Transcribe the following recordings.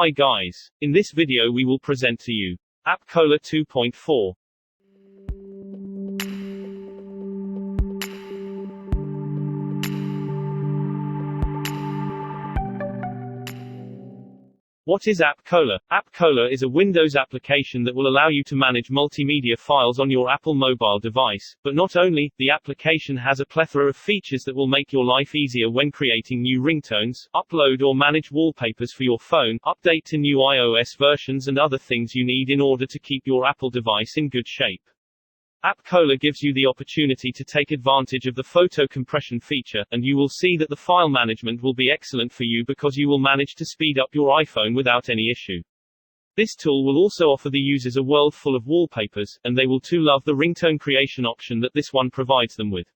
Hi guys. In this video we will present to you AppCola 2.4. What is AppCola? AppCola is a Windows application that will allow you to manage multimedia files on your Apple mobile device, but not only, the application has a plethora of features that will make your life easier when creating new ringtones, upload or manage wallpapers for your phone, update to new iOS versions and other things you need in order to keep your Apple device in good shape. AppCola gives you the opportunity to take advantage of the photo compression feature, and you will see that the file management will be excellent for you because you will manage to speed up your iPhone without any issue. This tool will also offer the users a world full of wallpapers, and they will too love the ringtone creation option that this one provides them with.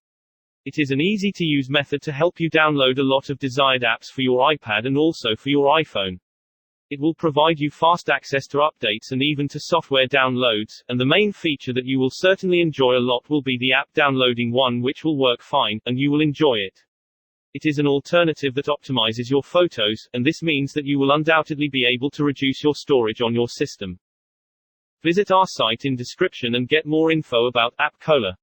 It is an easy-to-use method to help you download a lot of desired apps for your iPad and also for your iPhone. It will provide you fast access to updates and even to software downloads, and the main feature that you will certainly enjoy a lot will be the app downloading one, which will work fine, and you will enjoy it. It is an alternative that optimizes your photos, and this means that you will undoubtedly be able to reduce your storage on your system. Visit our site in description and get more info about AppCola.